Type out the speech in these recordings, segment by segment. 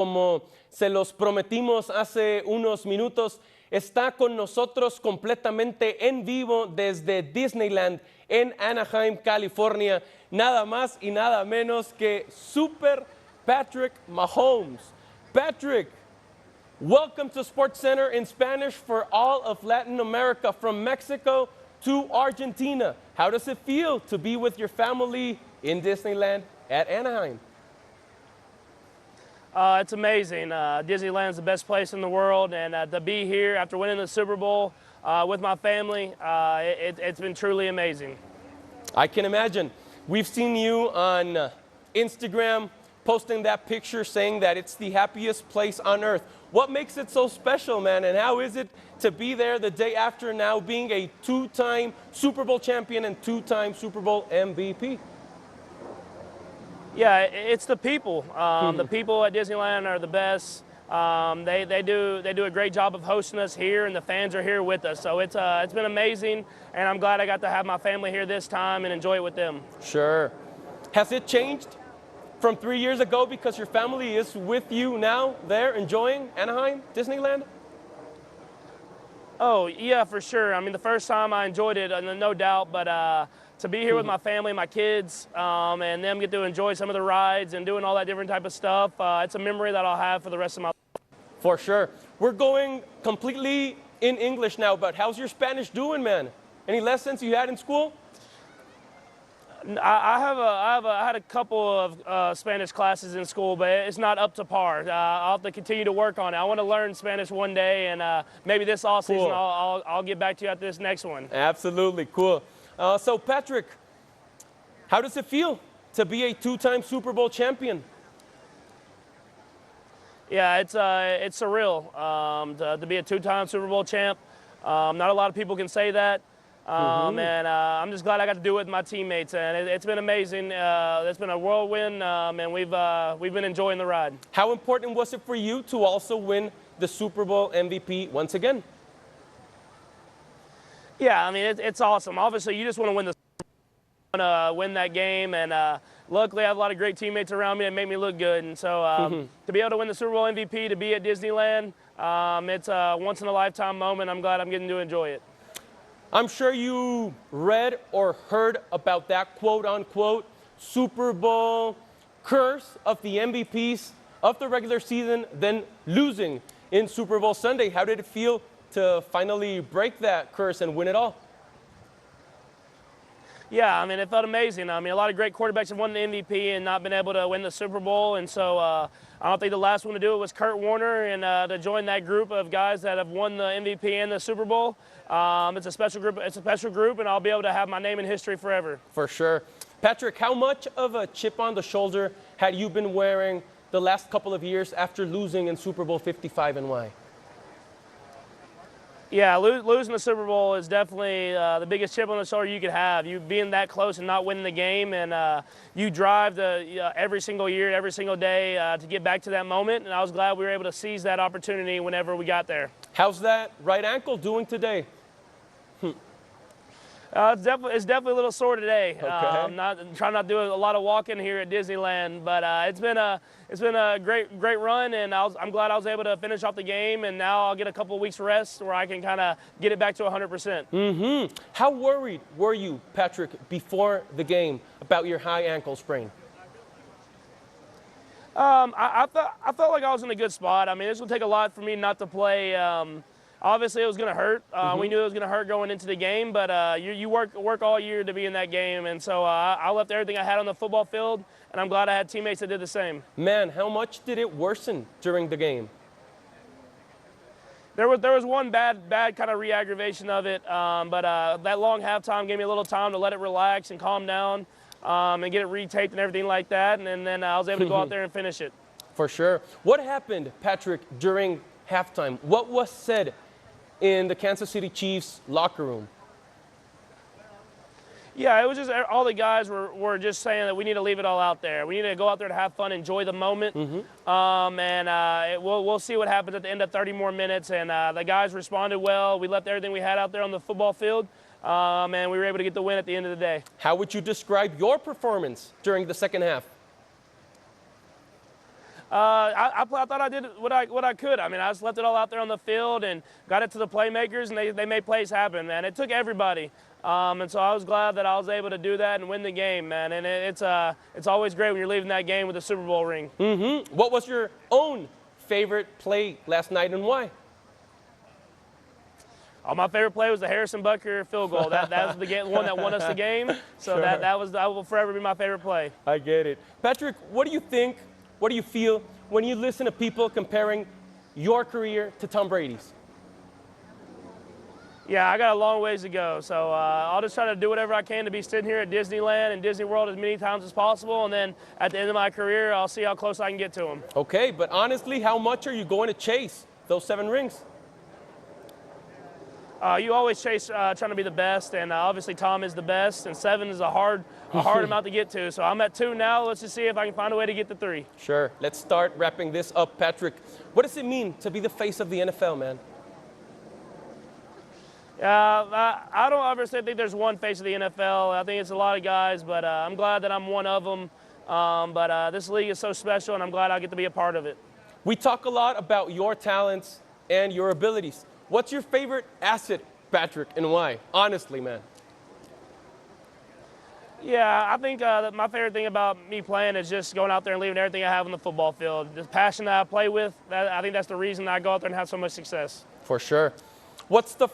Como se los prometimos hace unos minutos, está con nosotros completamente en vivo desde Disneyland en Anaheim, California, nada más y nada menos que Super Patrick Mahomes. Patrick, welcome to SportsCenter in Spanish for all of Latin America, from Mexico to Argentina. How does it feel to be with your family in Disneyland at Anaheim? It's amazing. Disneyland's the best place in the world, and to be here after winning the Super Bowl with my family, it's been truly amazing. I can imagine. We've seen you on Instagram posting that picture saying that it's the happiest place on earth. What makes it so special, man, and how is it to be there the day after now being a two-time Super Bowl champion and two-time Super Bowl MVP? Yeah, it's the people. The people at Disneyland are the best. They do a great job of hosting us here, and the fans are here with us. So it's been amazing, and I'm glad I got to have my family here this time and enjoy it with them. Sure. Has it changed from 3 years ago because your family is with you now there enjoying Anaheim, Disneyland? Oh, yeah, for sure. I mean, the first time I enjoyed it, no doubt, but to be here with my family, my kids, and them get to enjoy some of the rides and doing all that different type of stuff, it's a memory that I'll have for the rest of my life. For sure. We're going completely in English now, but how's your Spanish doing, man? Any lessons you had in school? I had a couple of Spanish classes in school, but it's not up to par. I'll have to continue to work on it. I want to learn Spanish one day, and maybe this off season I'll get back to you at this next one. Absolutely, cool. So Patrick, how does it feel to be a two-time Super Bowl champion? Yeah, it's surreal to be a two-time Super Bowl champ. Not a lot of people can say that. And I'm just glad I got to do it with my teammates, and it's been amazing. It's been a whirlwind, and we've been enjoying the ride. How important was it for you to also win the Super Bowl MVP once again? Yeah, I mean it's awesome. Obviously, you just want to win win that game, and luckily I have a lot of great teammates around me that make me look good. And so to be able to win the Super Bowl MVP, to be at Disneyland, it's a once in a lifetime moment. I'm glad I'm getting to enjoy it. I'm sure you read or heard about that quote-unquote Super Bowl curse of the MVPs of the regular season, then losing in Super Bowl Sunday. How did it feel to finally break that curse and win it all? Yeah, I mean, it felt amazing. I mean, a lot of great quarterbacks have won the MVP and not been able to win the Super Bowl, and so I don't think the last one to do it was Kurt Warner, and to join that group of guys that have won the MVP and the Super Bowl, it's a special group. It's a special group, and I'll be able to have my name in history forever. For sure. Patrick, how much of a chip on the shoulder had you been wearing the last couple of years after losing in Super Bowl 55, and why? Yeah, losing the Super Bowl is definitely the biggest chip on the shoulder you could have. You being that close and not winning the game, and you drive every single year, every single day to get back to that moment, and I was glad we were able to seize that opportunity whenever we got there. How's that right ankle doing today? It's definitely a little sore today. Okay. Trying not to do a lot of walking here at Disneyland, but it's been a great run, and I'm glad I was able to finish off the game, and now I'll get a couple of weeks rest where I can kind of get it back to 100%. How worried were you, Patrick, before the game about your high ankle sprain? I felt like I was in a good spot. I mean, it's going to take a lot for me not to play. Obviously, it was going to hurt. We knew it was going to hurt going into the game, but you work all year to be in that game, and so I left everything I had on the football field, and I'm glad I had teammates that did the same. Man, how much did it worsen during the game? There was one bad kind of re-aggravation of it, but that long halftime gave me a little time to let it relax and calm down and get it retaped and everything like that, and then I was able to go out there and finish it. For sure. What happened, Patrick, during halftime? What was said in the Kansas City Chiefs locker room? Yeah, it was just all the guys were just saying that we need to leave it all out there. We need to go out there to have fun, enjoy the moment, and we'll see what happens at the end of 30 more minutes. And the guys responded well. We left everything we had out there on the football field, and we were able to get the win at the end of the day. How would you describe your performance during the second half? I thought I did what I could. I mean, I just left it all out there on the field and got it to the playmakers, and they made plays happen, man. It took everybody. And so I was glad that I was able to do that and win the game, man. And it's always great when you're leaving that game with a Super Bowl ring. Mm-hmm. What was your own favorite play last night and why? Oh, my favorite play was the Harrison Butker field goal. That was the one that won us the game. So Sure. that will forever be my favorite play. I get it. Patrick, what do you think, what do you feel when you listen to people comparing your career to Tom Brady's? Yeah, I got a long ways to go. So I'll just try to do whatever I can to be sitting here at Disneyland and Disney World as many times as possible. And then at the end of my career, I'll see how close I can get to him. Okay, but honestly, how much are you going to chase those 7 rings? You always chase trying to be the best, and obviously Tom is the best, and 7 is a hard amount to get to. So I'm at 2 now. Let's just see if I can find a way to get to 3. Sure. Let's start wrapping this up, Patrick. What does it mean to be the face of the NFL, man? I don't ever think there's one face of the NFL. I think it's a lot of guys, but I'm glad that I'm one of them. But this league is so special, and I'm glad I get to be a part of it. We talk a lot about your talents and your abilities. What's your favorite asset, Patrick, and why? Honestly, man. Yeah, I think that my favorite thing about me playing is just going out there and leaving everything I have on the football field. The passion that I play with, I think that's the reason I go out there and have so much success. For sure. What's the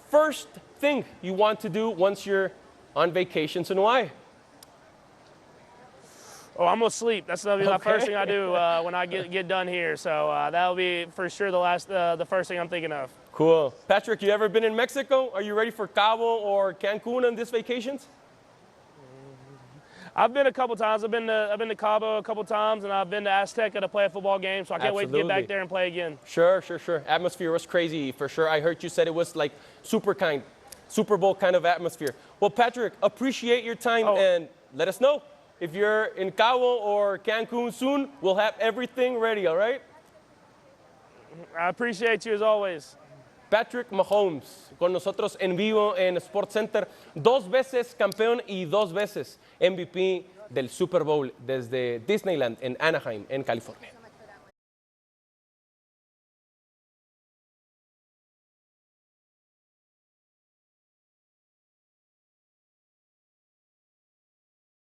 first thing you want to do once you're on vacations, and why? Oh, I'm going to sleep. That's going to be my first thing I do when I get done here. So that'll be for sure the first thing I'm thinking of. Cool. Patrick, you ever been in Mexico? Are you ready for Cabo or Cancun on these vacations? I've been a couple times. I've been to Cabo a couple times, and I've been to Azteca to play a football game. So I can't wait to get back there and play again. Sure. Atmosphere was crazy, for sure. I heard you said it was like Super Bowl kind of atmosphere. Well, Patrick, appreciate your time and let us know. If you're in Cabo or Cancun soon, we'll have everything ready, all right? I appreciate you as always. Patrick Mahomes, con nosotros en vivo en SportsCenter, 2 veces campeón y 2 veces MVP del Super Bowl desde Disneyland en Anaheim, en California.